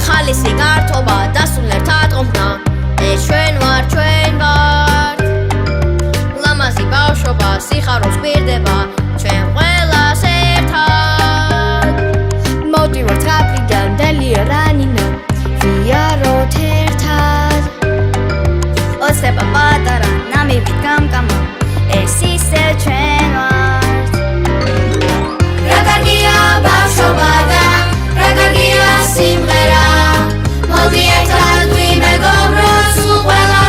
ხალისი გართობა დასულერთა ტყობნა ეს ჩვენ ვართ ლამაზი ბავშვობა სიხაროს გვირდება ჩვენ ყველას ერთად მოვდივართ აფრიდან დელიერანინა ვიაროთ ერთად ოცნება პატარა ნამივით გამკამა ეს ისე ჩვენ ვართ რა კარგია ბავშვობა და რა კარგია სიმღერა მოდი ერთად ვიმეგობროთ სულ ყველა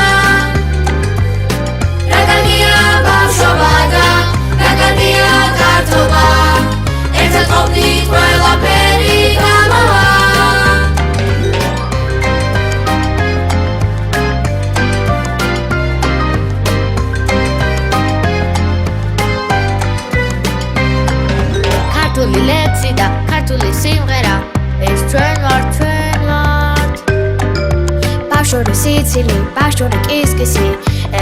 რა კარგია ბავშვობა და რა კარგია გართობა ერთად ყოფნით ყველაფერი გამოვა ქართული ლექსი და ქართული სიმღერა ეს ჩვენ ვართ ბავშვური სიცილი, ბავშვური კისკისი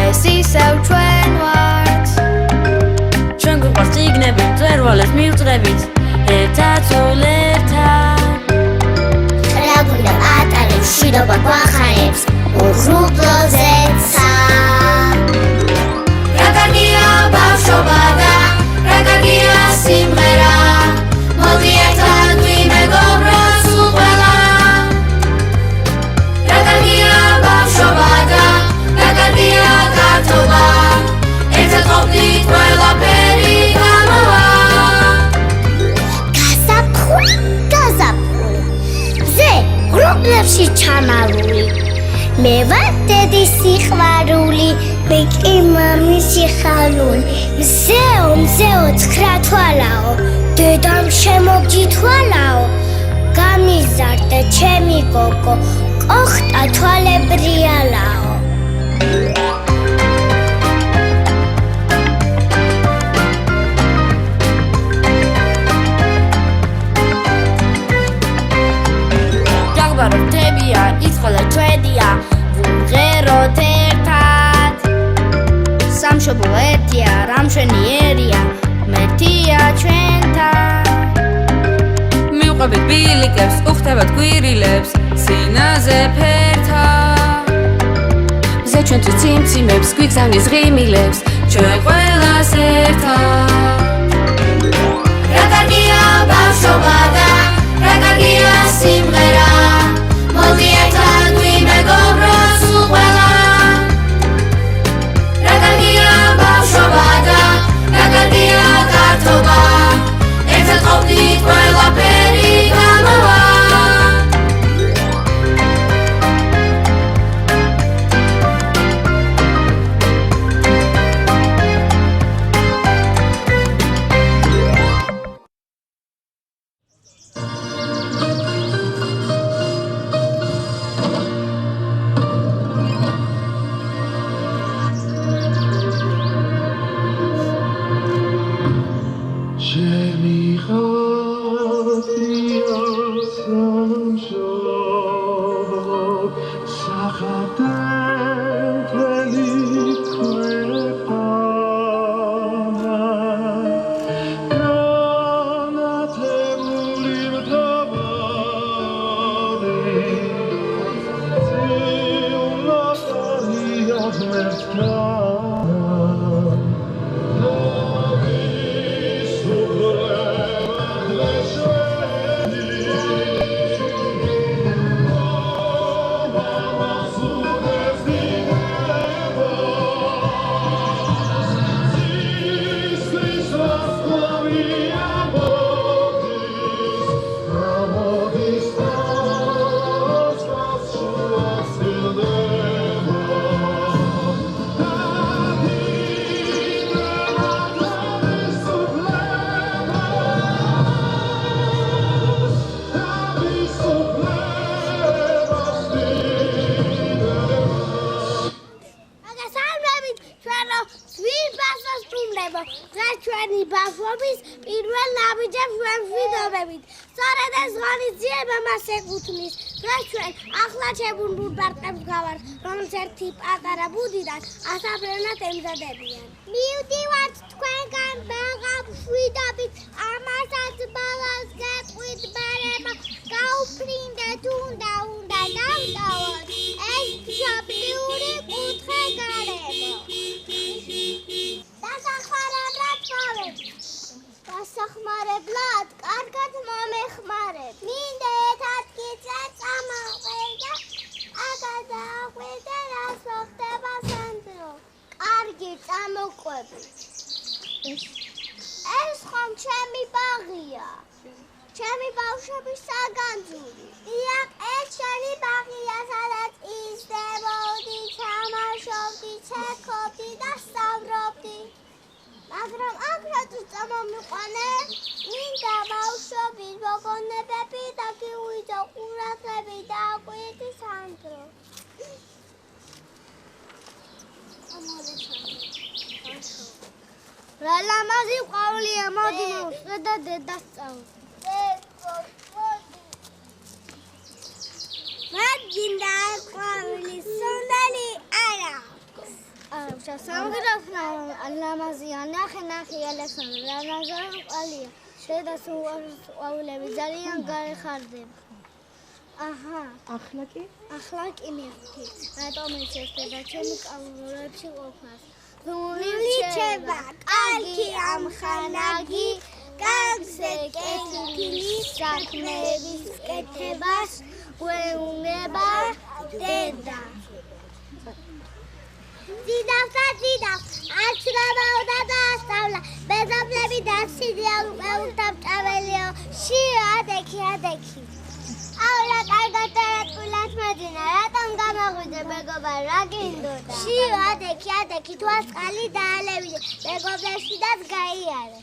ეს ისევ ჩვენ ვართ ჩვენ გვიყვარს წიგნები, მწვერვალებს მივწერებით ერთად სულ ერთად რა გვინდა პატარებს, მშვიდობა გვახარებს უღრუბლოზეცა რა კარგია ბავშვობა და რა კარგია სიმღერა მოდი ერთად ვიმეგობროთ სულ ყველა რა კარგია ბავშვობა და რა კარგია გართობა ერთად ყოფნით ყველაფერი გამოვა გაზაფხული მზე ღრუბლებში ჩამალული მე ვარ დედის სიყვარული მე კი მამის სიხარული მზეო ცხრა თვალაო დედამ შემოგჯითვალაო გამიზარდე ჩემი გოგო ოხტა თვალებრიალაო ჯაგბარო თებია იწყალა ჩვენია ვუმღეროთ ერთად სამშობლო ერთია რამშვენიერია მეთია ჩვენთან მივყვებით ბილიკებს უხდებათ გვირილებს სინაზე ფერთა მზე ჩვენთვის ციმციმებს გვიგზავნის ღიმილებს ჩვენ ყველას ერთად რა კარგია ბავშვობა და რა კარგია სიმღერა მოდი ერთად ვიმეგობროთ სულ ყველა რა კარგია ბავშვობა და რა კარგია გართობა ერთად ყოფნით ყველაფერი გამოვა ჩვენი ბავშვობის პირველ ნაბიჯებს ვემშვიდობებით. სწორედ ეს ღონისძიება მას ეკუთვნის. ჩვენ ახლა ჩებუნდურდარტებს გავართ, რომელიც ერთი პატარა ბუდიდან ასაფრენად ემზადებიან. მივდივართ თქვენგან ბაღავშვიდობით, ამასაც ბალანს გეტყვით ბერემა, გაუფრინდეთ უნდა დავტოვოთ ეს მშობლიური კუთხე გარემო. დასახმარებლად მოვედით. დასახმარებლად კარგად მომეხმარებ. მინდა ერთად გიწე წამოყვე და აგადააყვე რას მოხდება სანდრო. კარგი წამოყვები. ეს ხომ ჩემი ბაღია. ჩემი ბავშვების საგანძური. დიახ, ეს ჩემი ბაღია, სადაც ისდებოდი, ჩამაშობდი, ცეკვობდი და სწავლობდი. მაგრამ აქაც წამომიყვანე, მინდა ბავშვობის მოგონებები და გივიძო ყურადღები და აკვირდი სანდრო. რა ლამაზი ყვავილია, მოდი მოვსვე და დედას წავიდე. მაგინდა ყვავილი სუნდალი არა. არა, სამგრაფნა ლამაზია, ნახე ალექსანდრე, ლამაზი ყვავილია. დედას ყვავილები ძალიან გარეხარდება. აჰა. ახლა კი მივხვდი. რატომ ეცედა ჩემი ყვავილებში ყოფნას. ვილიჩება, კარგი ამხანაგი, კარგზე კეთილი საქმეების კეთებას გვეუბნება დედა. ძიდავს, არც გამოვდა და ასწავლა, მეზობლები დასციდია უკეულთა მჭაველიო, შიო ადექი. აულა კარგად დარატყვილად მეძინა, რატომ გამოღვიძე მეგობარ, რა გინდოდა? შიო ადექი, თუ ასყალი დაალევიდე, მეგობრებშიდაც გაიარე.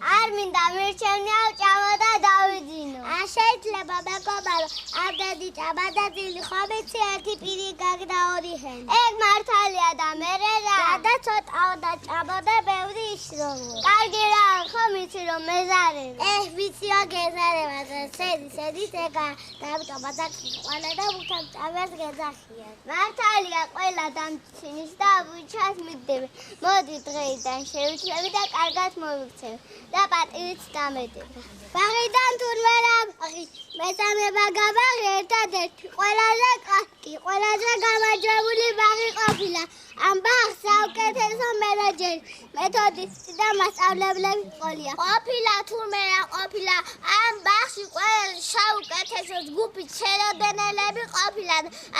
არ მინდა მირჩევნია ჭამა და დავიძინო. შეიძლება მეგობარო, ამდენი ჭამა და ძილი ხომ იცი ერთი პირი გაგდა ორი ჰენი. ეგ მართალია და მერე რა? და ცოტაო და ჭამა და ბევრი ისროლო. კარგი რა, ხომ იცი რომ მეზარეა? ვიციო გეზარევა, სედის ეგა დავტობა და ყველა და უთან ჭამას გეძახიან. მართალია ყველა დამცინის და ვიჩას მიდდები. მოდი დღეიდან შევიცვლები და კარგად მოვიქცევ. და პატივით დამედებ. ბაღიდან თურმე რა ბაღი, მესამე ბაღი ერთადერთი, ყველაზე კარგი, ყველაზე გამარჯვებული ბაღი ყოფილა. ამ ბაღს საუკეთესო მენეჯერი, მეთოდისტი და მასწავლებლები ყოლია. ყოფილა თურმე რა ყოფილა, ამ ბაღში ყველა საუკეთესო ჯგუფი ჩეროდენელები ყოფილა.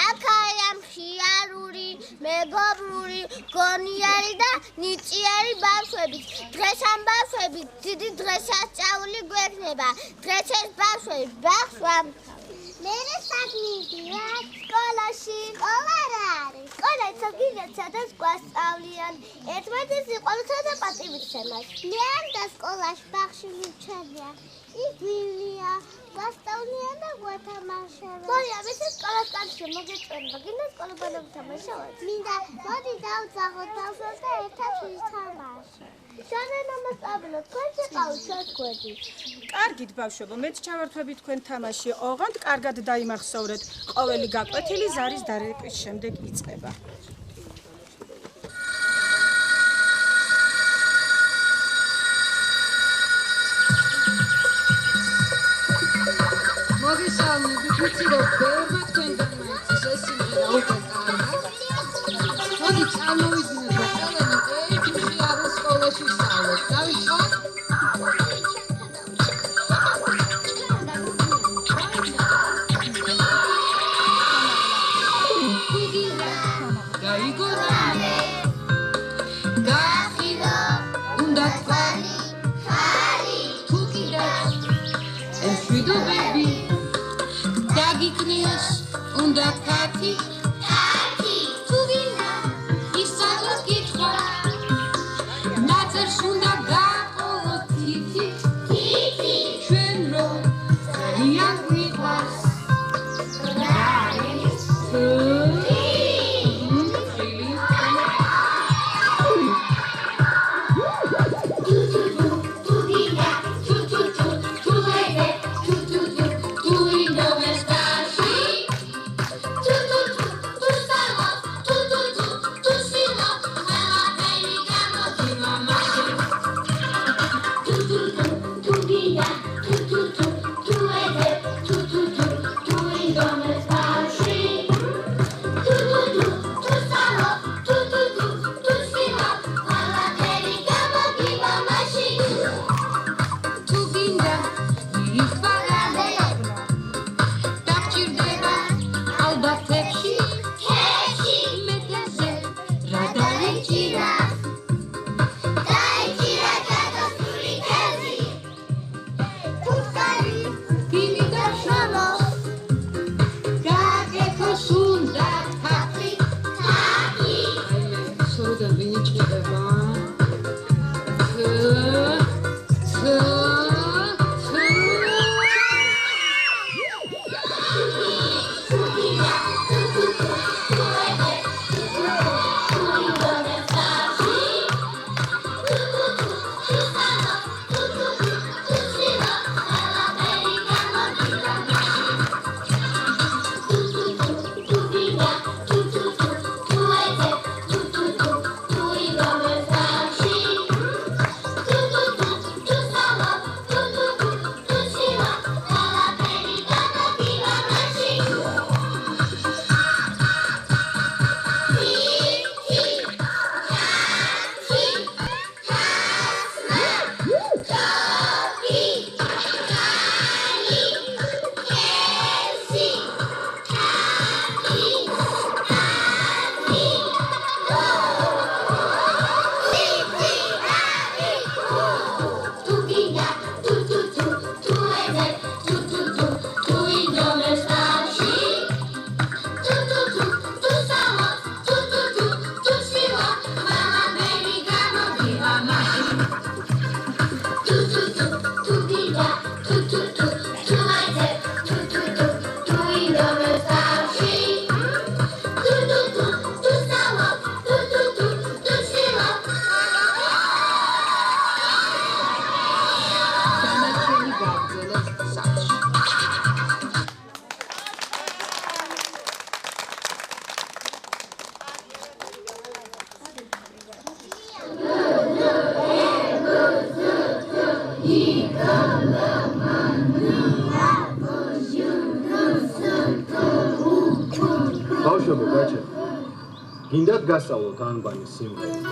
აქაა მხიარული, მეგობრული, გონიერი და ნიჭიერი ბავშვები. დღეს ამ ბავშვები დიდი დღესასწაული გვექნება. დღეს ეს ბავშვები ბაღს ვამთავრებთ. მერე საქმეები რა სკოლაში. სკოლა რა არის? სკოლა ცოტა სადაც გვასწავლიან. ერთმანეთის სიყვარულსა და პატივისცემას. მე ამ და სკოლაში ბაღში მივჩენია. ის ვილია, გასწავლიან და გვათამაშებენ. მოდი, ამის სკოლას კარგში მოგეწონება. გინდა სკოლებად თამაშობთ? მინდა, მოდი დავძაღოთ ბავშვებს და ერთად ვითამაშოთ. შენენა მასწავლებლო, თქვენ შეყავთ შეთქვედი. კარგით ბავშვებო, მეც ჩავართვები თქვენ თამაში. ოღონდ კარგად დაიმახსოვრეთ. ყოველი გაკვეთილი ზარის დარეკვის შემდეგ იწყება. მოგესალმებით, ვიცი რომ ბევრმა თქვენგან მაინც ეს სიმღერა უკვე კარგად. მოდი წარმოვიდგინოთ და ყველანი ერთ მხიარულ სკოლაში ვსწავლოთ. დავიწყოთ? უნდა კაცი თუ გინდა ისწავლოს კითხვა ნაწერს უნდა გაყოლოთ თითი ჩვენ რომ ძალიან გვიყვარს რა არის Tu ზოგან ვინ იჭირდება? ბავშვებო, გაჩერდით. გინდათ გასწავლოთ ანბანის სიმღერა?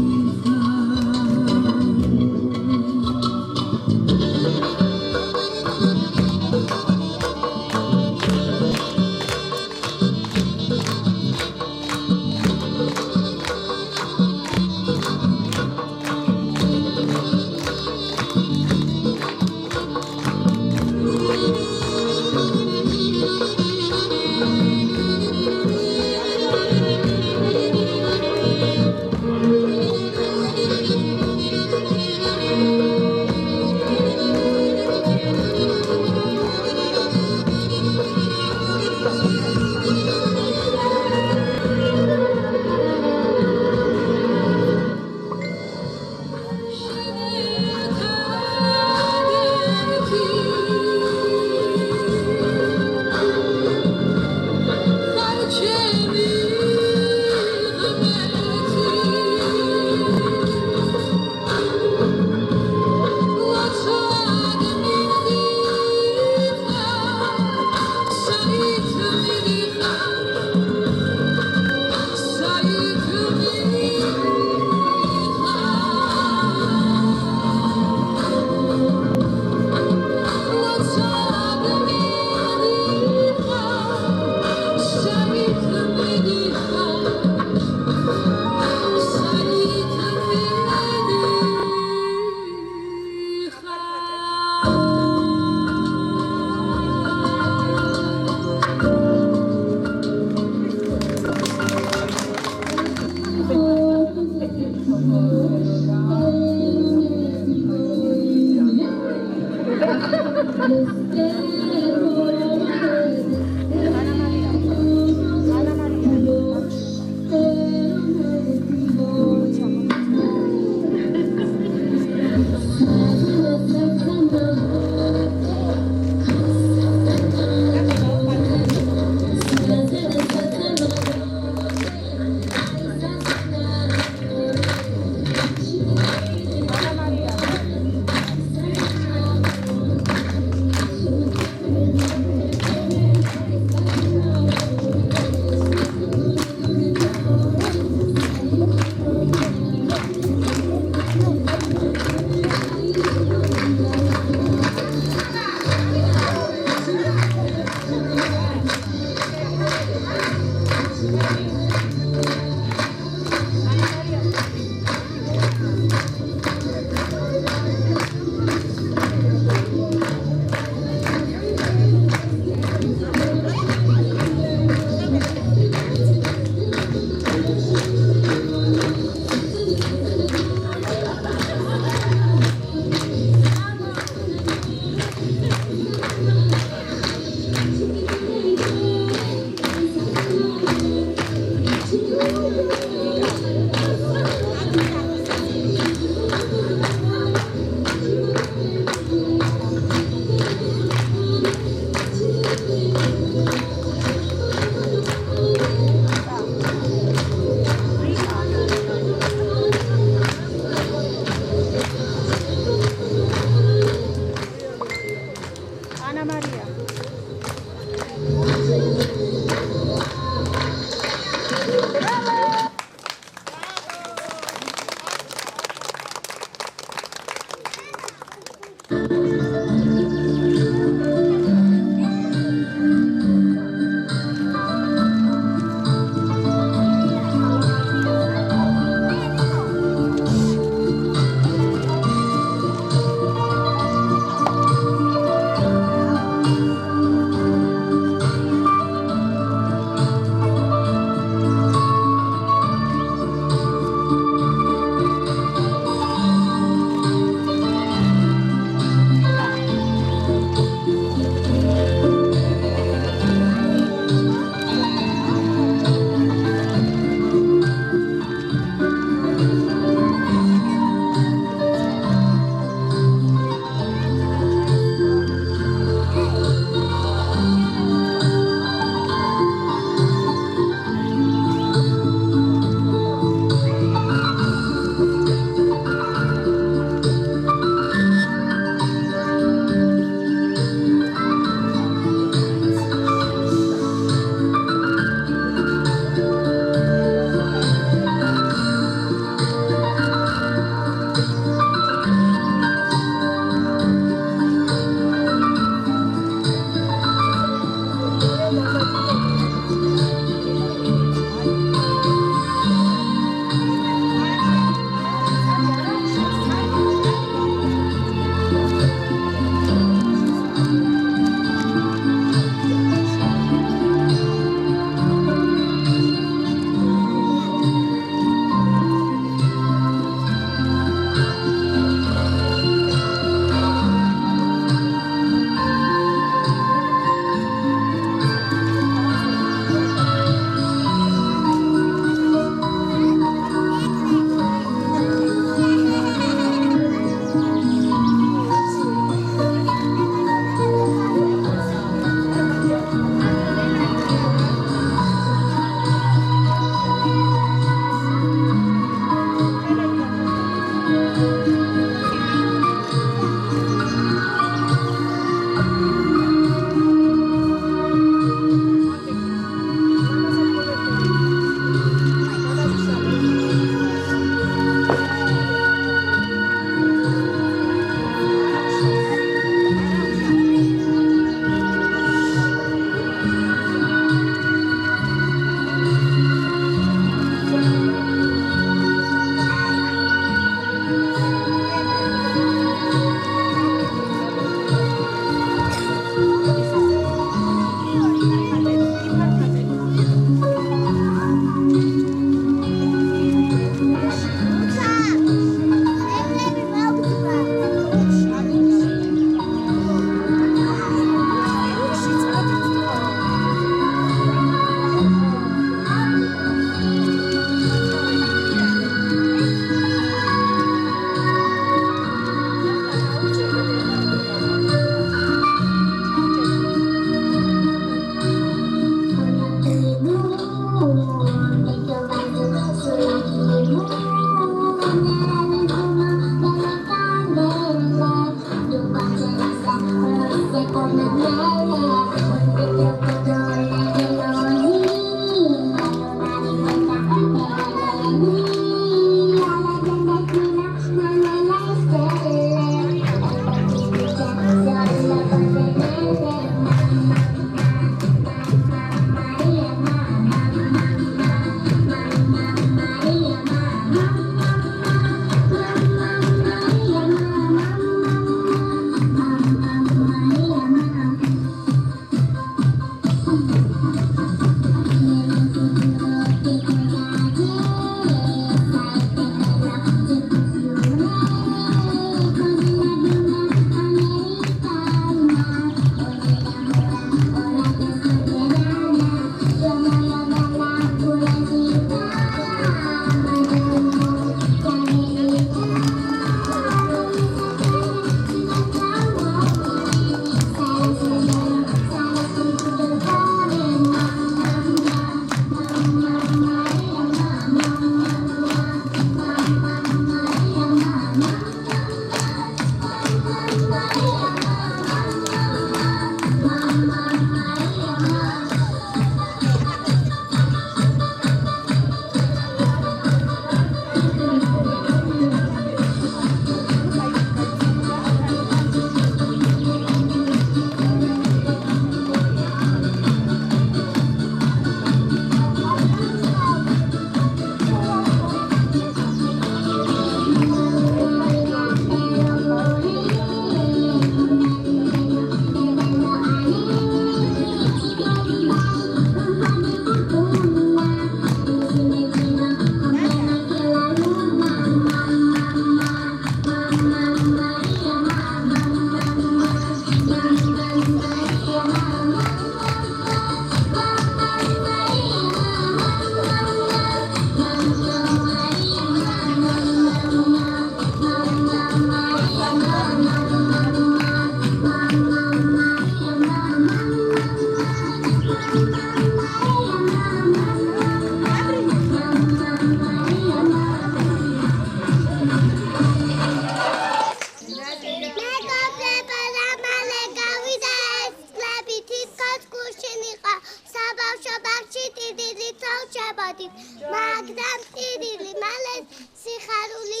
გახდა მტირილი, მალე სიხარული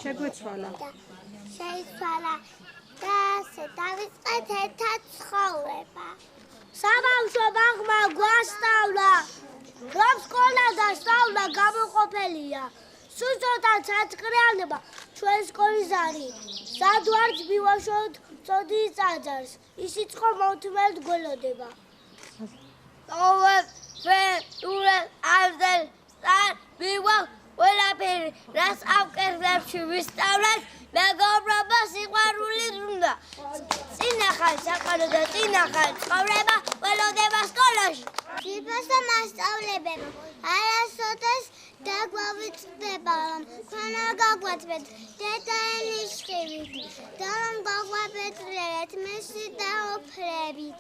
შეგვეცვალა. შეიცვალა და ასე დავიწყეთ ერთად ცხოვრება. საბავშვო ბაღმა გვასწავლა, რომ სკოლა და სწავლა გამოყოფილია. სუსტად საწკრიანება ჩვენ სკოლის არის. სადვარც მივაშოთ წოდის წაძარს, ისიც ხო მოთმელთ გველოდება. ყველაფერი, რაც ამ კერლებში ვისწავლეთ, მეგობრობა სიყვარული უნდა. წინახალ საყანო და წინახალ ცხოვრება ველოდება სკოლაში. ძვირფასო მასწავლებლებო, არასოდეს დაგვავიწყდება, რომ თქვენ არ გაგვაწვეთ დედაენის ხივით და რომ გაგვაბედრეთ მისი დაოფლებით.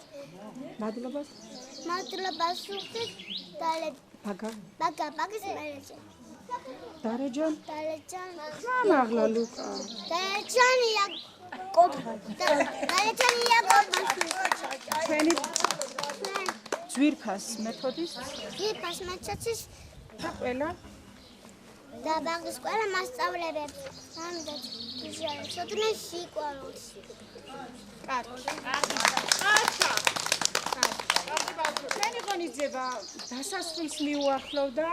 მადლობა სულით ბაგის მერეჯე. დარეჯან დარეჯან მაღლა ლუკა. დარეჯანია კოთხა. დარეჯანია კოთხა. ჩვენი ძვირფას მეთოდის ძვირფას მეთოდის და ყველა და ბაღის ყველა მასწავლებელს ამიტომ შეძლებს სიყვარულს. ჩვენი ღონისძიება დასასრულს მიუახლოვდა.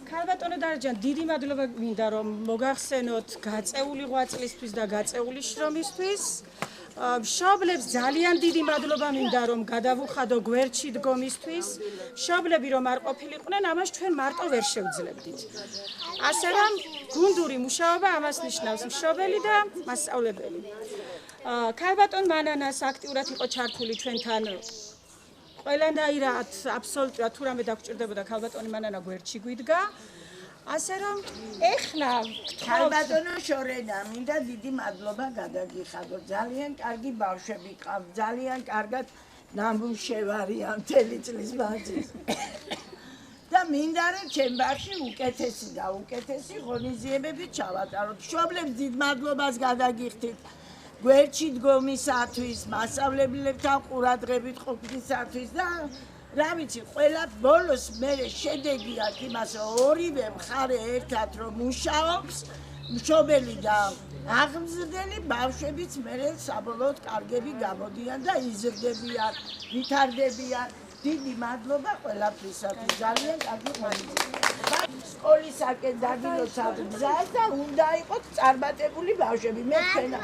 ქალბატონო დარეჯან, დიდი მადლობა მინდა რომ მოგახსენოთ გაწეული ღვაწლისთვის და გაწეული შრომისთვის. მშობლებს ძალიან დიდი მადლობა მინდა რომ გადავუხადო გვერდში დგომისთვის. მშობლები რომ არ ყოფილიყვნენ, ამას ჩვენ მარტო ვერ შევძლებდით. ასე რომ გუნდური მუშაობა ამას ნიშნავს, მშობელი და მასწავლებელი. ქალბატონ მანანას აქტიურად იყო ჩართული ჩვენთან ყველანაირად აბსოლუტურად თუ რამე დაგჭირდებოდა ქალბატონი მანანა გვერდში გვიდგა. ასე რომ ეხლა ქალბატონო შორენა, მინდა დიდი მადლობა გადაგიხადო. ძალიან კარგი ბავშვები ყავთ, ძალიან კარგად ნამუშევარია მთელი წლის მანძილზე. და მინდა რომ ჩემ ბაღში უკეთესი და უკეთესი ღონისძიებები ჩავატაროთ. მშობლებს დიდ მადლობას გადაგიხდით. გვერდში დგომისათვის, მასწავლებლებთან ყურადღებით ყოფნისათვის და რა ვიცი, ყველა ბოლოს მე შედეგი აქვს იმას, რომ ორივე მხარე ერთად რომ მუშაობს, მშობელი და აღმზრდელი ბავშვებიც მე საბოლოოდ კარგები გამოდიან და იზრდებიან, ვითარდებიან. დიდი მადლობა ყველაფრისათვის, ძალიან კარგი ღონისძიება. სკოლისაკენ დაგილოცავთ გზას და უნდა იყოთ წარმატებული ბავშვები. მე თქვენა.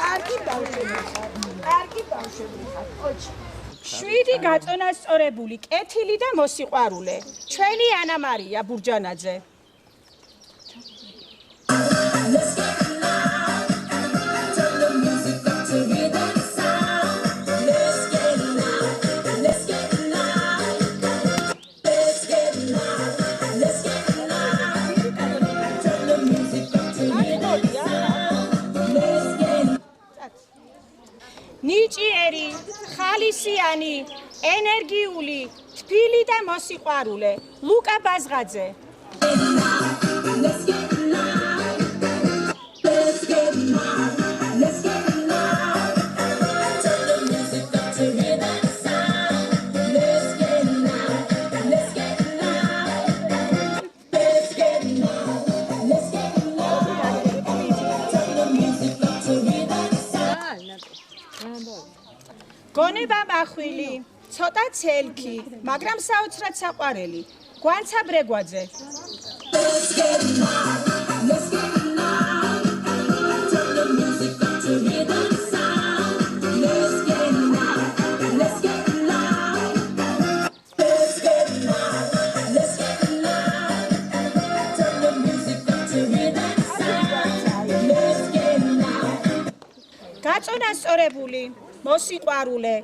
კარგი ბავშვები ხართ. კარგი ბავშვები ხართ. ოჩი. 7 გაწონასწორებული, კეთილი და მოსიყვარულე. ჩვენი ანა მარია ბურჯანაძე. ნიჭიერი, ხალისიანი, ენერგიული, თბილი და მოსიყვარულე, ლუკა ბაზღაძე. გონება მახვილი, ცოტა ცელქი, მაგრამ საოცრად საყვარელი, გვანცა ბრეგვაძე. გაწონასწორებული, მოსიყვარულე,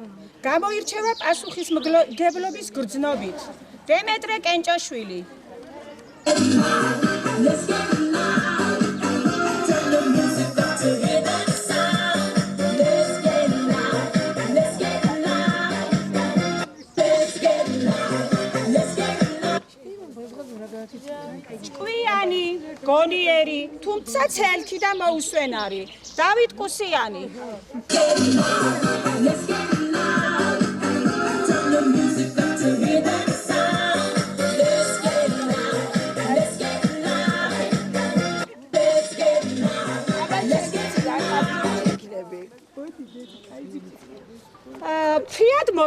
გამოირჩევა პასუხისმგებლობის გრძნობით. დემეტრე კენჭაშვილი. ჭკვიანი, გონიერი, თუმცა ცელქი და მოუსვენარი. დავით კუსიანი. Let's get it now. Turn the music up to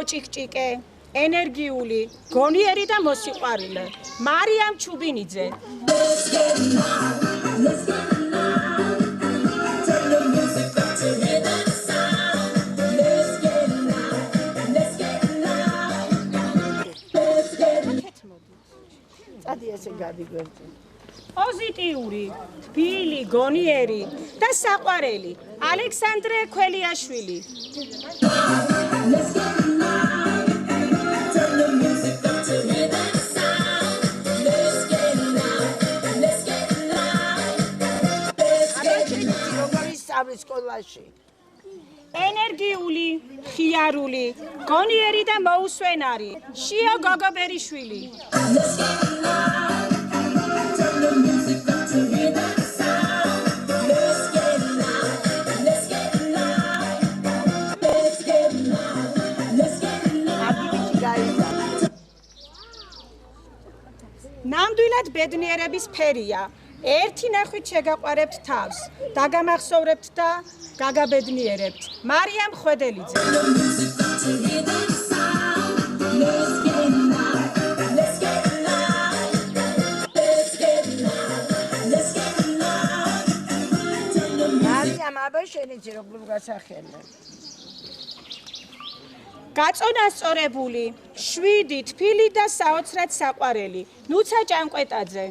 დაოჭიკჭიკე, ენერგიული, გონიერი და მოსიყვარულე. მარიამ ჩუბინიძე. წადი ესე გადიგვერდე. პოზიტიური, თბილი, გონიერი და საყვარელი ალექსანდრე ქველიაშვილი. როგორი სწავლის სკოლაში? ენერგიული, ხიარული, გონიერი და მოუსვენარი შიო გოგობერიშვილი. ნამდვილად ბედნიერების ფერია. ერთი ნახვით შეგაყვარებთ თავს, დაგამახსოვრებთ და გაგაბედნიერებთ. მარიამ ხვედელიძე. მარიამ, აბა შენ იცი როგორ გასახელე? გაწონასწორებული, 7 თბილი და საოცრად საყვარელი ნუცა ჭანკვეტაძე.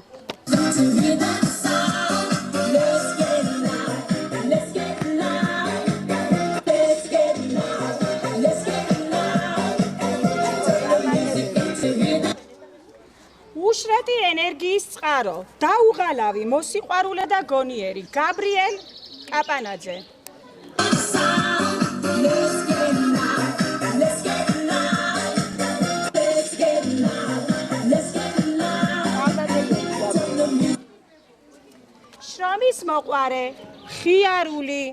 უშრატი ენერგიის წყარო, დაუღალავი, მოსიყვარულე და გონიერი გაბრიელ კაპანაძე. შრომის მოყვარე, ხიარული,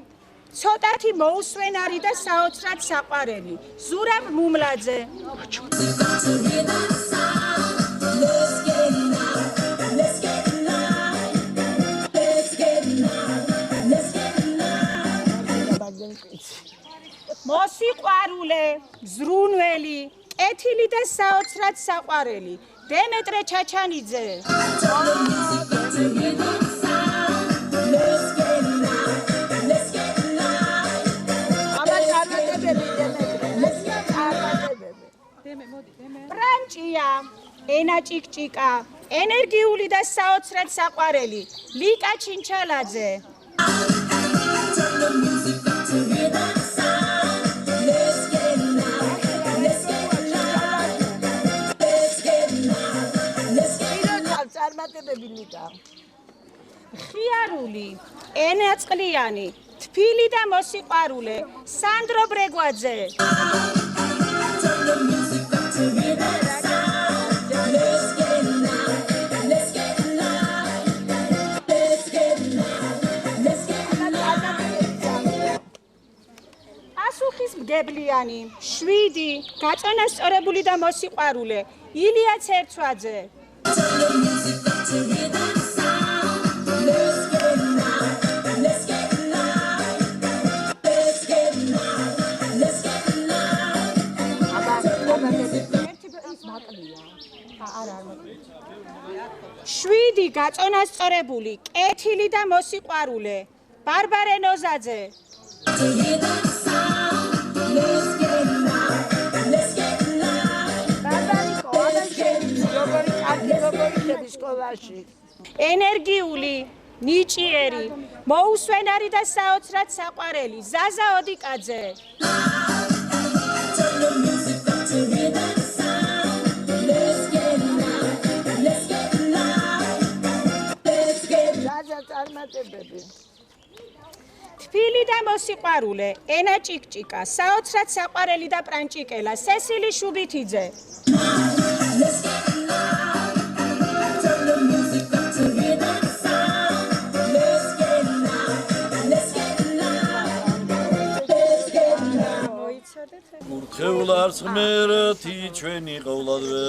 ცოტათი მოუსვენარი და საოცრად საყვარელი ზურაბ მუმლაძე. მოსიყვარულე, ზრუნველი, კეთილი და საოცრად საყვარელი დემეტრე ჩაჩანიძე. პრანჭია, ენა ჭიკჭიკა, ენერგიული და საოცრად საყვარელი ლიკა ჩინჩალაძე. ხიარული, ენაწყლიანი, თბილი და მოსიყვარულე სანდრო ბრეგვაძე. პასუხისმგებლიანი, 7 გაწონასწორებული და მოსიყვარულე ილია ცერცვაძე. შვიდი გაწონასწორებული, კეთილი და მოსიყვარულე ბარბარე ნოზაძე. ენერგიული, ნიჭიერი, მოუსვენარი და საოცრად საყვარელი ზაზა ოდიკაძე. თბილი და მოსიყვარულე ენა ჭიკჭიკა, საოცრად საყვარელი და პრანჭიკელა სესილი შუბითიძე. გურთხევლარს ღმერთი ჩვენი ყოვლადვე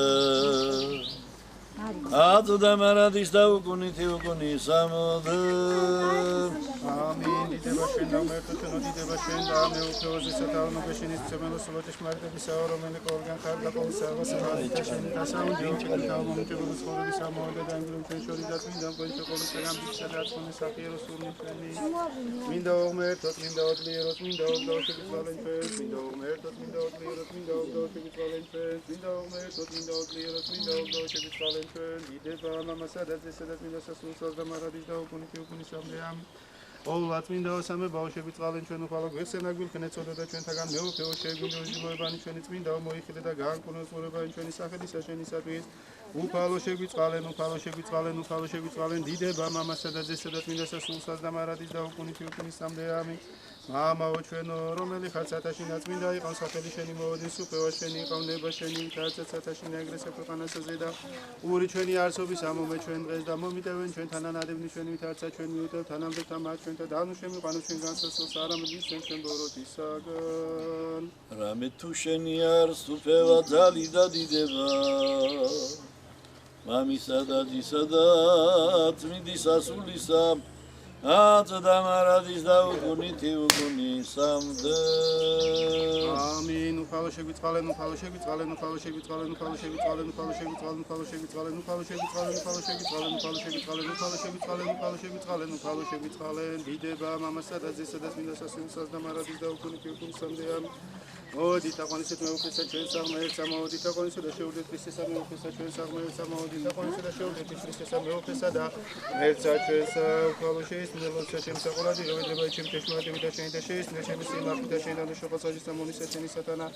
აწდა მარადის და უკუნითი უკუნი სამოდო ამინ დიდება შენ და მერტო ჩვენო დიდება შენ და მეუფეოზისა და ვნებეშენის ცემელოს სულოჭის მარტებისა რომელი ყველგან ხარდა კომისაროს და შენი დასაუნდი ჩვენ და მომჭებულის ხორების ამოვიდა და ინგლუ ჩვენ შორი და წმინდა ყოველთვის ყოველთვის გამბისა და წონი საფიერო სული ჩვენი მინდა უმერტო მინდა ოდლიეროს მინდა ოდლოშების ვალენჩეს მინდა უმერტო მინდა ოდლიეროს მინდა ოდლოშების ვალენჩეს მინდა უმერტო მინდა ოდლიეროს მინდა ოდლოშების ვალენჩეს დიდება მამასა და ძესა და წმინდა სასულსას და მარადის და უკუნითი უკუნის ამლეამ ოულად მინდა სამე ბავშვები წყალენ ჩვენ უხალო გვეხსენა გვილქნე წოდო და ჩვენთაგან მეუფეო შეგვიძლია უზილოებანი ჩვენი წმინდა მოიხილე და გაანკუნოს ყურებანი ჩვენი სახელისა შენისათვის უფალო შეგვიწყალენ დიდება მამასა და ძესა და წმინდა სასულსას და მარადის და უკუნითი უკუნის ამლეამი მამაო ჩვენო რომელი ხარ ცათაშინა წმინდა იყავ სახელი შენი მოვოდის უფეო შენი იყავ ნება შენი თაცა ცათაშინა ეგრესე ქვეყანასაზე და ური ჩვენი არსობის ამომე ჩვენ დღეს და მომიტევენ ჩვენ თანანადებნი ჩვენი თარცა ჩვენ მიუტევ თანამდებთა მათ ჩვენ და დანუ შემიყვანო ჩვენ განსასწორს არამედ ჩვენ ბოროტისაგან რამე თუ შენი არს უფევა ძალი და დიდება მამისა და ძისა და წმინდის სასულისა აწდა მარადის და უკუნითი უკუნისამდე ამინ უფალო შეგვიწყალენ უფალო შეგვიწყალენ უფალო შეგვიწყალენ უფალო შეგვიწყალენ უფალო შეგვიწყალენ უფალო შეგვიწყალენ უფალო შეგვიწყალენ უფალო შეგვიწყალენ უფალო შეგვიწყალენ უფალო შეგვიწყალენ უფალო შეგვიწყალენ უფალო შეგვიწყალენ დიდება მამასა და ძესა და წმინდა სასულსას და მარადის და უკუნითი უკუნისამდე მოდით აყვანისეთ მეუფესა ჩვენს აღმერთსა მოდით აყვანისეთ და შეუძლიათ ქრისტესა მეუფესა ჩვენს აღმერთსა მოდით აყვანისეთ და შეუძლიათ ქრისტესა მეუფესა და ღმერთსა ჩვენსა უფალო შეისმნელოსა შემსაყოლადი როვედება ჩემ ჭეშმარიტები და შენი და შეისმნელ ჩემი სიმართლე და შენი ამშობლოსაჯის და მონისა შენი სათანა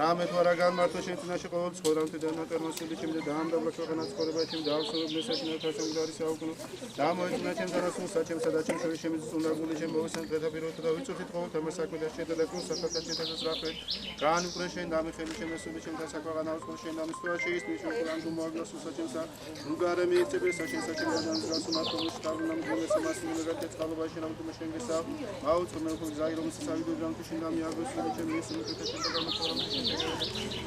რამე თუ არა განმარტო შენ წინაშე ყოველ ცხოვრამდე და ნატერმოსული ჩემი და დაამდაბლა ქვეყანა ცხოვრება ჩემი დაავსებნესა შენ თასამგარი საუკუნო დამოეწინა ჩემ დარასულსა ჩემსა და ჩემ შორის შემიძლ უნდაგული ჩემ მოვისან დღეთა და ვიცოთით ყოველ თემას საქმე და შედა და კურსა და შედა ზრაფეთ Gan ukre შენ დამეხელი შენ ესული შენ დასაკვაღანავს ხო შენ დამისწრაში ის ნიშნავს რომ გუმოგლოს უსაჩენსა რუგარე მიეცებესა შენ საჩენ განზრას უმართოს შტაბუნამ გონესა მასმინერა კეცხალობა შენ ამიტომ შენ გესა მაუწყ მე ხო ზაი რომ სავიდო ჯანტი შენ დამიაგოს შენ ესული კეთე შენ გამოსწორა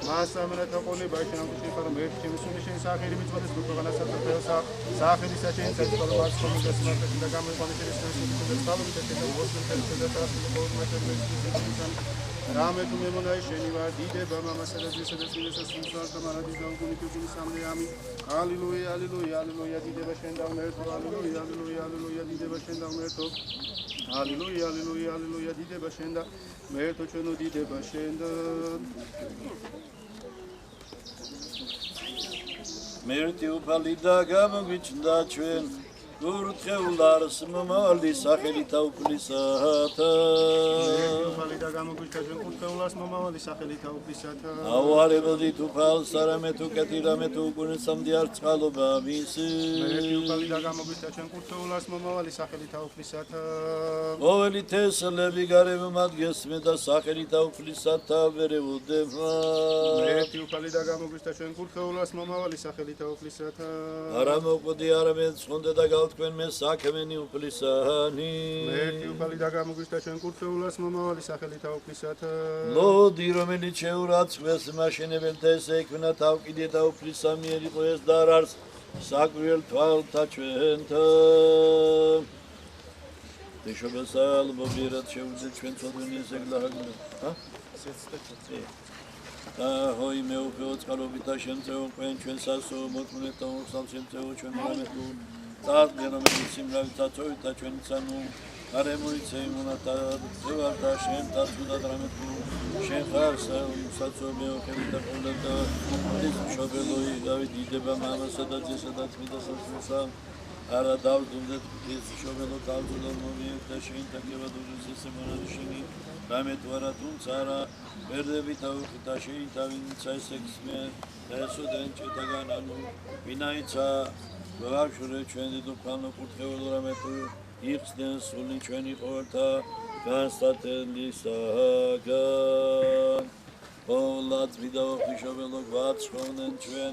მასამრა თაყონება შენ ამიტომ შენ ხარ მე შენ ესული შენ სახელი მიწოდეს გოგონასა და ფელსა სახელი საჩენ საჩქალო მასკომ გასმარტა და გამოიყენე შენ ესული კეთე ხალხი და შენ მოსწრაფე და თასი მოմატერმეს რამე თუ მემონაი შენი ვარ დიდება მამასა და ძესა და წმინდა სასულსას და მარადის და უკუნითი უკუნისამდე ამინ ალილუია ალილუია ალილუია დიდება შენ და ღმერთო ალილუია ალილუია ალილუია დიდება შენ და ღმერთო ალილუია ალილუია ალილუია დიდება შენ და ღმერთო ჩვენო დიდება შენ და მერტი უფალი და გამოგვიჩნდა ჩვენ გურთხეულარს მომავალი სახელით აუფლისათა უფალი და გამოგვიჩნდა ჩვენ გურთხეულარს მომავალი სახელით აუფლისათა ავარებოდით უფალს არამე თუ კეთი რამე თუ უკუნისამდე არ წყალობა მისი მერტი უფალი და გამოგვიჩნდა ჩვენ გურთხეულარს მომავალი სახელით აუფლისათა ყოველი თესლები გარემო მათ გესმე და სახელით აუფლისათა ვერეუდება მერტი უფალი და გამოგვიჩნდა ჩვენ გურთხეულარს მომავალი სახელით აუფლისათა არა მოკვდი არამე ცხონდე და თქვენ მე საქმენი უფლისანი მერტი უფალი და გამოგვიჩნდა ჩვენ გურთხეულარს მომავალი სახელით აუფლისათა მოდი რომელიც შეურაცხმეს მაშენებელთა ესე ექმნა თავკიდე და უფლისამიერი ყოს და არს საკვირელ თვალთა ჩვენთა დეშობასალ მობიერად შეუძლიათ ჩვენ ცოდვენი ზეგლაღაგლ ჰოი მეუფეო წყალობით და შემწეო ყველ ჩვენ სასო მოწმუნეთ და უხსალ შემწეო ჩვენ რამეთუ Tatgenomeni simravita toita ჩვენიცანუ არემოიცე იმონატა ზევარდა შენ დაწუდა დრამეთუ შენ ხარს საწობეო ხევიდა ყოლდა ის მშობელოი დავით იდება მამასა და ძესა და წმინდა სასულსა არა დავდუნდეთ ის მშობელო დავდუნდა მომიერთდა შენ თაკევა დუზის ესე მონადი შენი რამე თუ არა თუმცა არა ვერდები თავხითა შენ თავინცა ესექსმე ესოდენ ჩეთაგან ანუ ვინაიცა ბავშვი ჩვენი დუფანო კურთხეულო რამე თუ იხსნენ სული ჩვენი ყოველთა განსატელისაგან ყოვლად ვიდაო ღვთისმშობელო გვაცხოვნენ ჩვენ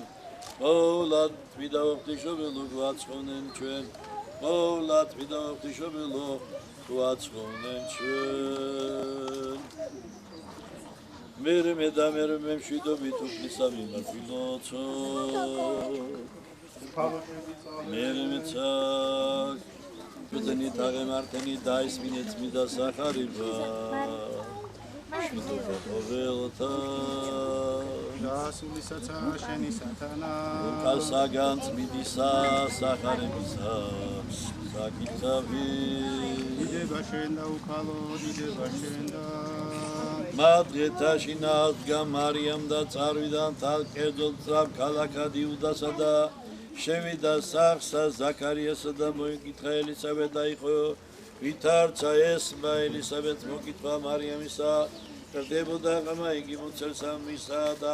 ყოვლად ვიდაო ღვთისმშობელო გვაცხოვნენ ჩვენ ყოვლად ვიდაო ღვთისმშობელო გვაცხოვნენ ჩვენ მერე მე და მერე მე მშვიდობით უფლისა მიმართულოცო მერმეცაკ ბედნი თაღემართენი დაისმინეთ მიდა სახარიბა შედობა ყოველთა გასულისაცა შენი სათანა უკასაგანც მიდისა სახარებისა საკითხავი დიდება შენ და უქალო დიდება შენ და მადღეთაში ნაზგა მარიამ და წარვიდან თალკერძო წრავ ქალაქად იუდასა და შევიდა სახსა ზაქარიასა და მოიკითხა ელისაბედ და იყო ვითარცა ესმა ელისაბედს მოკითხა მარიამისა წერდებოდა ღმა იგი მოცელსამისა და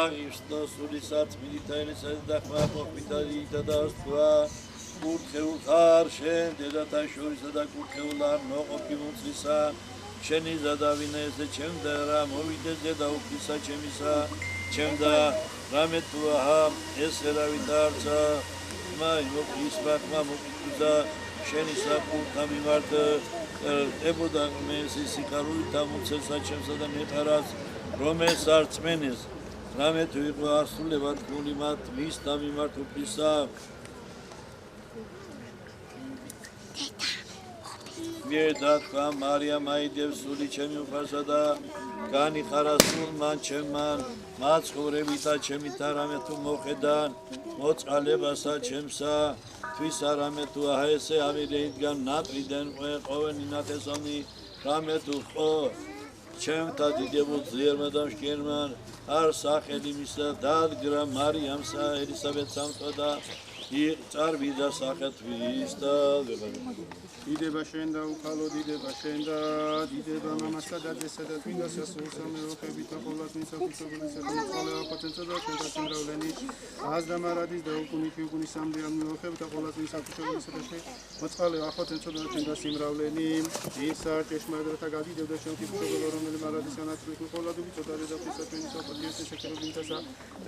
აღივსო სულისად მიდითა ელისაბედ და ხმა მოყვითა და თქვა კურთხეულ ხარ შენ დედათა შორისა და კურთხეულ არ ნოყოფი მუცლისა შენი ზადავინა ესე ჩემდა რა მოვიდეს და უფლისა ჩემისა ჩემდა რამე თუ აჰა ესე რა ვითარცა მაი მოკისბაკმა მოკითხა შენი საკურთა მიმართ ებოდა მესი სიკარული დამუცელსა ჩემსა და მეტარას რომელს არწმენეს რამე თუ იყო ასრულებად გული მათ მის და მიმართ უფლისა მიერდათქვა მარიამ აიდევს სული ჩემი უფალსა და განიხარა სულ მან ჩემმან მაცხოვრებითა ჩემითა რამე თუ მოხედან მოწყალებასა ჩემსა თვის არამე თუ აჰა ესე ამირეიდან ნატრიდან ყოვენი ნათესანი რამე თუ ხო ჩემთა დიდებულ ძიერმა და მშკერმან არ სახელი მისა დადგრა მარიამსა ელისაბედს ამწვა და წარვიდა სახეთვის და დიდება შენ და უქალო დიდება შენ და დიდება მამასა და დედასა და წმინდასა სულსა მეოხებით და ყოვლად მისაფუძებელისა და მოწყალება პატენსა და შენთა სიმრავლენი აზდა მარადის და უკუნითი უკუნისამდე ამ მეოხებით და ყოვლად მისაფუძებელისა და მოწყალება პატენსა და შენთა სიმრავლენი ისა ჭეშმარიტთა გადიდებდა შენ ფუძებელ რომელი მარადის ანაცვლით ყოვლად ვიცოდარი და ფისაფენი საფუძებელისა შეკრებინთასა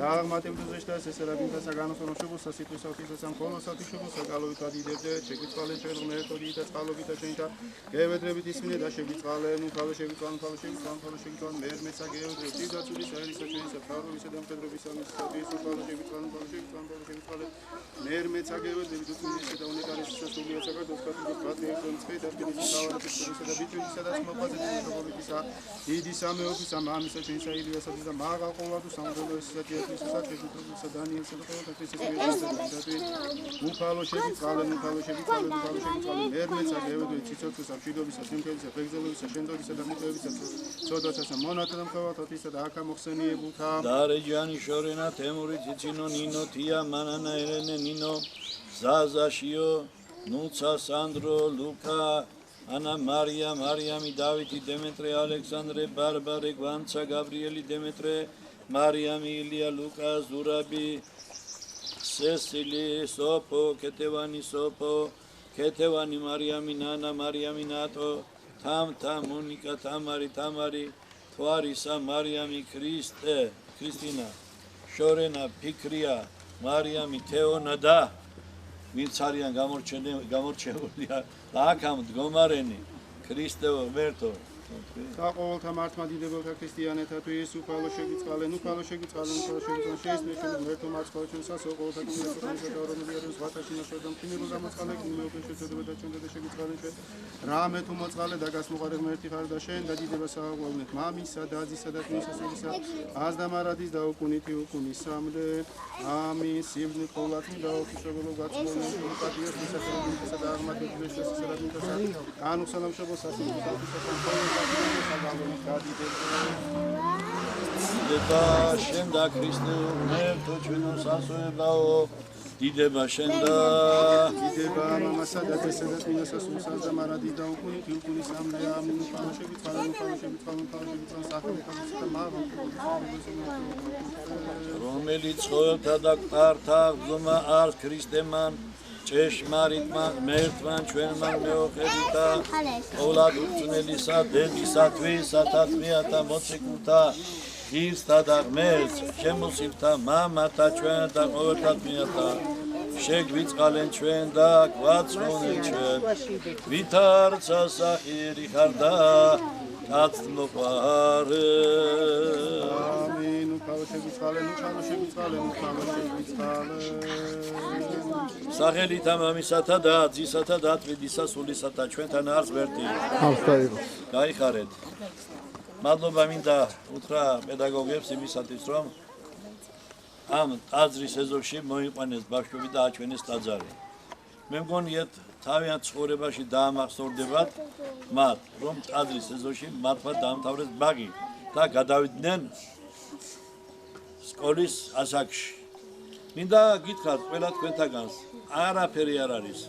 და აღმატებდუზეშ და ესერაბინთასა განოსონოშებულსა სიტყვისავთისა მხოლოსათიშებულსა გალობით ადიდებდე შეკითხვალე ჩვენ მეთოდი და წყალობით და შენთა გევედრებით ისმინე და შეგიწყალე ნუხალე შეგიწყალე მერმეცა გევედრებით დიდაცულის აერისა ჩვენისა ფავრობისა და მხედრობისა მისწოდის უხალე შეგიწყალე მერმეცა გევედრებით უწმინდისა და უნიკალესისა სულია საქართველოს პატრიარქოს მწყეთა პირის თავარებისა და ბიჭვისა და მოყვაზეთის მშობლობისა დიდი სამეოფისა მამისა ჩვენისა ილიასა და მაღალ ყოვლადო სამგლოსისა თეატრისა საჭიროებისა დანიელსა და ყოველთა ქრისტეს უხალო შეგიწყალე მერმეცა გევედრებით ციცოცხლისა მშვიდობისა სიმხელისა ფეგზელებისა შენდობისა და მიტოვებისა ცოდვასა მონათა და მხოვათათისა და აქა მოხსენიებულთა დარეჯანი შორენა თემური ციცინო ნინო თია მანანა ერენე ნინო ზაზაშიო ნუცა სანდრო ლუკა ანა მარია მარიამი დავითი დემეტრე ალექსანდრე ბარბარე გვანცა გაბრიელი დემეტრე მარიამი ილია ლუკა ზურაბი სესილი სოფო კეთევანი სოფო კეთევანი მარიამი ნანა მარიამი ნატო თამთა მონიკა თამარი თვარისა მარიამი ქრისტინა შორენა ფიქრია მარიამი თეონა და ვინც არიან გამორჩეულია და აქ მდგომარენი ქრისტეო ვერთო და ყოველთა მართმა დიდებელთა ქრისტიანეთათვის უფალო შეგიწყალე შეისმეშენ მერთო მარცხალა ჩვენსას ყოველთა ქრისტიანთა და რომელი არის ვატაში ნაშრომი მკინელო გამოწყალე მეუღლე შეწოდება და ჩვენ და შეგიწყალე ჩვენ რამე თუ მოწყალე და გასმოყარე ღმერთი ხარ და შენ და დიდება საღვოვნეთ მამისა და აზისა და ქრისტესისა აზდა მარადის და უკუნითი უკუნისამდე ამინ სიბნი ყოვლად და ოფისობელო გაწმოვნა პატრიარქისა და აღმატებლის შესაძლებლობისა განუსალამშობო სასწაულს დიდება შენ და ქრისტე ღმერთო ჩვენო სასწაულებაო დიდება შენ და დიდება მამასა და დედასა და წმინდასა სულსა და მარადის და უკუნისამდე ამინ უფალო შეგიწყალე სახელმწიფო და მაღალ რომელიც ცხოველთა და კვართა ღზომა არს ქრისტემან ჭეშმარიტმა ღმერთმან ჩვენმან მეოხებითა ყოვლად უწნელისა დედისათვის სათათმიათა მოციქულთა ღირსთა და ღმერთს შემოსილთა მამათა ჩვენ და ყოველთათმიათა შეგვიწყალენ ჩვენ და გვაცხოვნენ ჩვენ ვითარცა სახიერი ხარ და კაცთმოყვარე ამინ სახელითა მამისათა და ძისათა და თვიდისა სულისათა ჩვენთან არს ვერტი. გაიხარეთ. მადლობა მინდა უთხრა პედაგოგებს იმისათვის, რომ ამ ტაძრის ეზოში მოიყვანეს ბავშვები და აჩვენეს ტაძარი. მე მგონიათ თავიანთ ცხოვრებაში დაამახსოვრდებათ მათ, რომ ტაძრის ეზოში მათმა დაამთავრეს ბაგი და გადავიდნენ სკოლის ასაკში. მინდა გითხრათ ყველა თქვენთაგანს, არაფერი არ არის.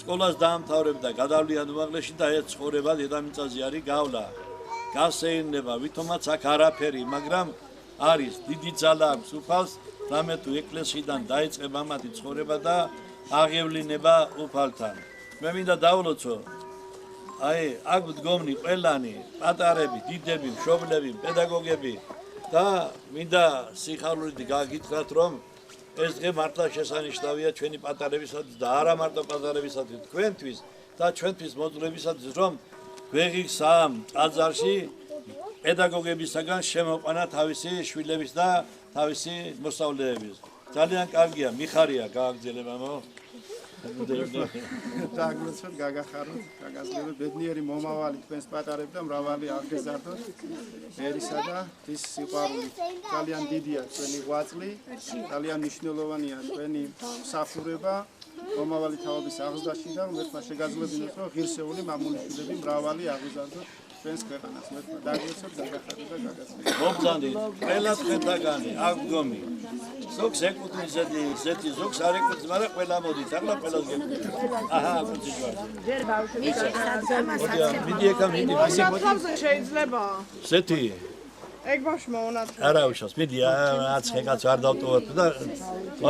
სკოლას დაამთავრებდა გადავლიან უმაღლესში და ეს ცხოვრება დედამიწაზე არის გავლა. გასეირნება, ვითომაც აქ არაფერი, მაგრამ არის დიდი ძალა აქვს უფალს, რამე თუ ეკლესიიდან დაიწყება მათი ცხოვრება და აღევლინება უფალთან. მე მინდა დავლოცო, აქ მდგომნი ყველანი, პატარები, დიდები, მშობლები, პედაგოგები და მინდა სიხარულით გაგითხრათ, რომ ეს დღე მართლა შესანიშნავია ჩვენი პატარებისათვის და არა მარტო პატარებისათვის, თქვენთვის და ჩვენთვის მოძღვრებისათვის, რომ ვეღიქს ამ ტაძარში პედაგოგებისაგან შემოყვანა თავისი შვილების და თავისი მოსწავლეების. ძალიან კარგია, მიხარია გააგრძელება მო. დაგლოცოთ, გაგახაროთ, გაგაზრდოთ, ბედნიერი მომავალი თქვენს პატარებ და მრავალი აღგეზარდოთ. ერისა და ის სიყვარული ძალიან დიდია თქვენი ღვაწლი, ძალიან მნიშვნელოვანია თქვენი მსახურება მომავალი თაობის აღზრდაში და მერტმა შეგაძლევინოთ, რომ ღირსეული მამულიშვილები მრავალი აღიზარდოთ ჩვენს ქვეყანას. მერტმა დაგლოცოთ, გაგახაროთ და გაგაზრდოთ. მოგწანდით, ყველა თქვენთაგანი აქ მდგომი. ზოგს ეკუთვნის ზეთი, ზოგს არ ეკუთვნის, მაგრამ ყველა მოდით, ახლა ყველას გეკუთვნის. აჰა, აკუთვნის ჯვარს. მიდი ეკა, მიდი. მონათლავზე შეიძლება? ზეთი. ეგ ბავშვმა მონათლავ. არა უშავს, მიდი, აცხეკაც არ დავტოვოთ და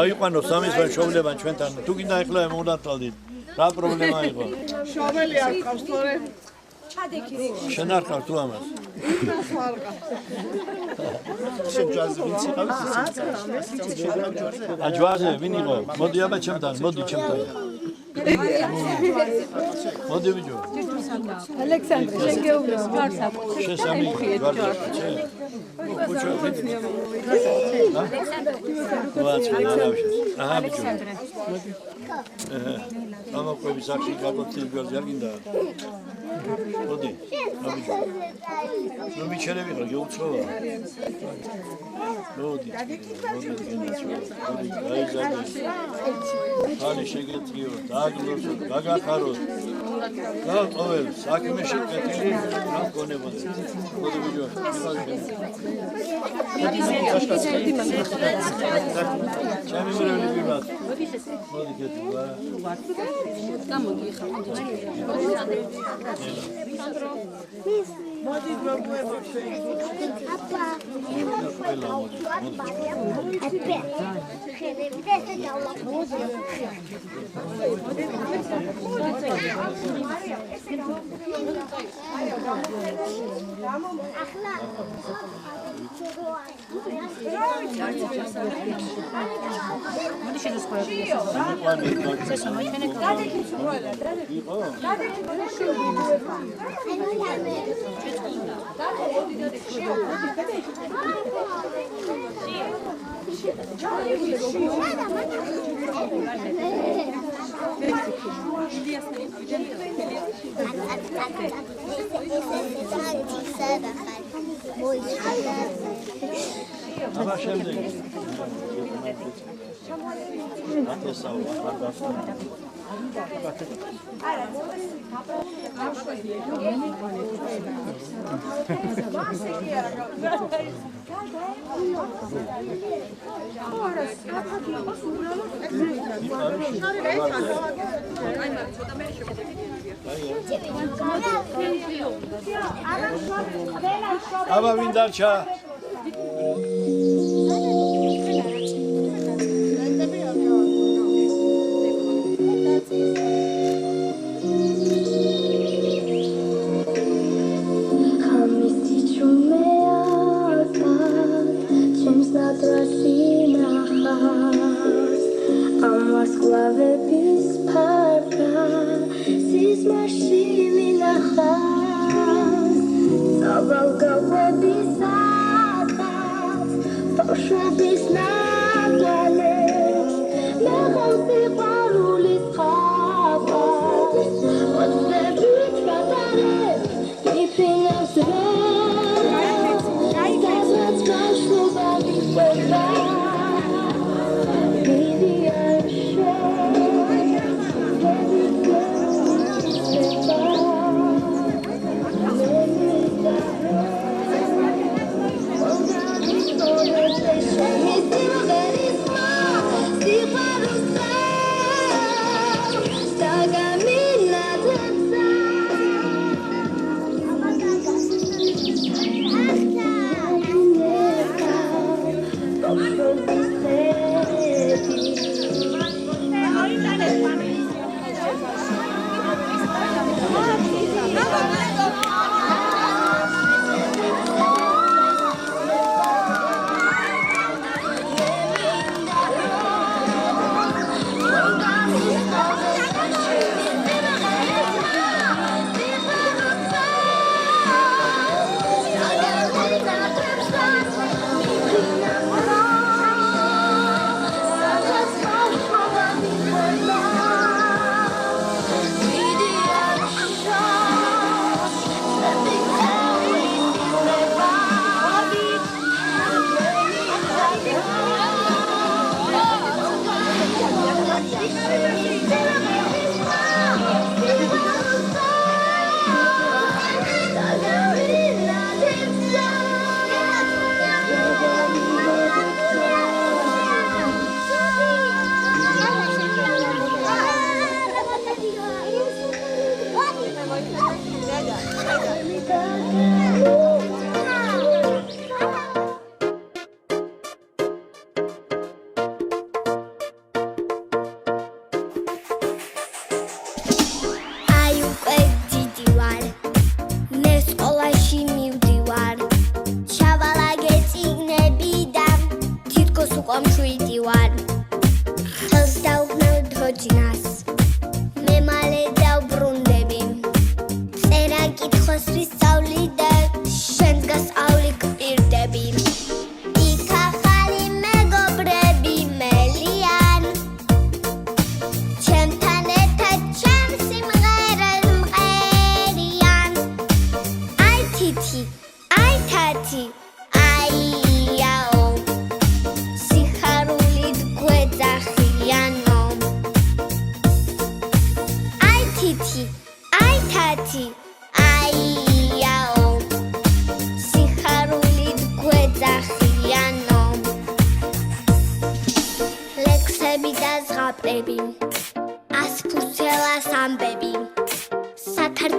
აიყვანო სამისგან შობლებან ჩვენთან. თუ გინდა ახლა მონათლავდით. რა პრობლემა იყო? შობელი არ ყავს თორე. შენ არ ყავს თუ ამას? აჯვარზე ვინ იყო? მოდი აბა ჩემთან, მოდი ჩემთან. მოდი ვიჯო. ალექსანდრე, შენ გეუბნო, ჯვარს აქვს. შესამი ჯვარზე. აჰა, ალექსანდრე. ამაყვების აქში გაგოცილ ჯვარზე არ გინდა? მოდი, ამიჯო. ნუ მიჩერები ხარ, გეუცხოვა. მოდი, ხალი შეგეწიო, დააგლოცოთ, გაგახაროთ. და ყოველ საქმეში კეთილი რა გონებოდა. მოდი ვიჯო. ჩემი მრევლი ვიბათ. მოდი კეთილი. გამოდი ხა. მოდი გვეუბნებო ჩვენ. აბა. აბა. ხერები და ესე დავლაფუძო. ახლა მოდი შენოსხოები. აბა შემდეგ. ათესაო, ათასაო. აბა ვინ დარჩა? ბავშვობის ნაგვალეს მე ხალხი პარულის ხაფას ოცნებით გადარებ იფინებს სადაც ბავშვობა მიყვება დიდი არ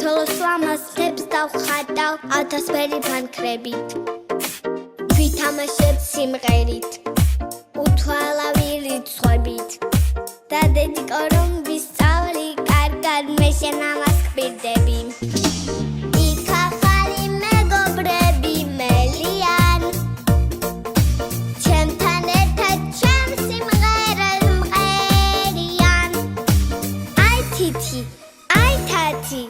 საქართველოს ლამაზ დებს დავხატავ ათასფერი ფანქრებით თვითამაშებ სიმღერით უთვალავი რიცხვებით და დედიკო რომ ვისწავლი კარგად მე შენ ამას გპირდები იქ ახალი მეგობრები მელიან ჩემთან ერთად ჩემ სიმღერას მყერიან აი თითი აი თათი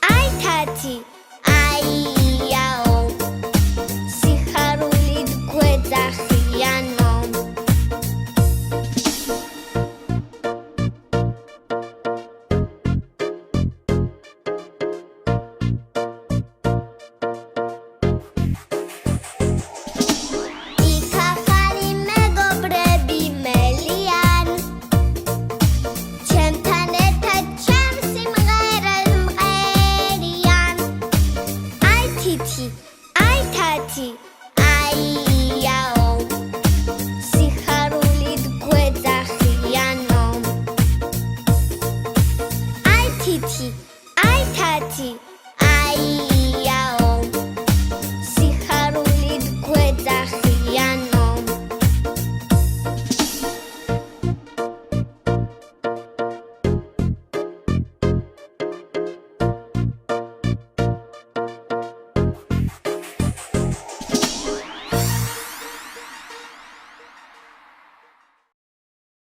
Ai, Tati.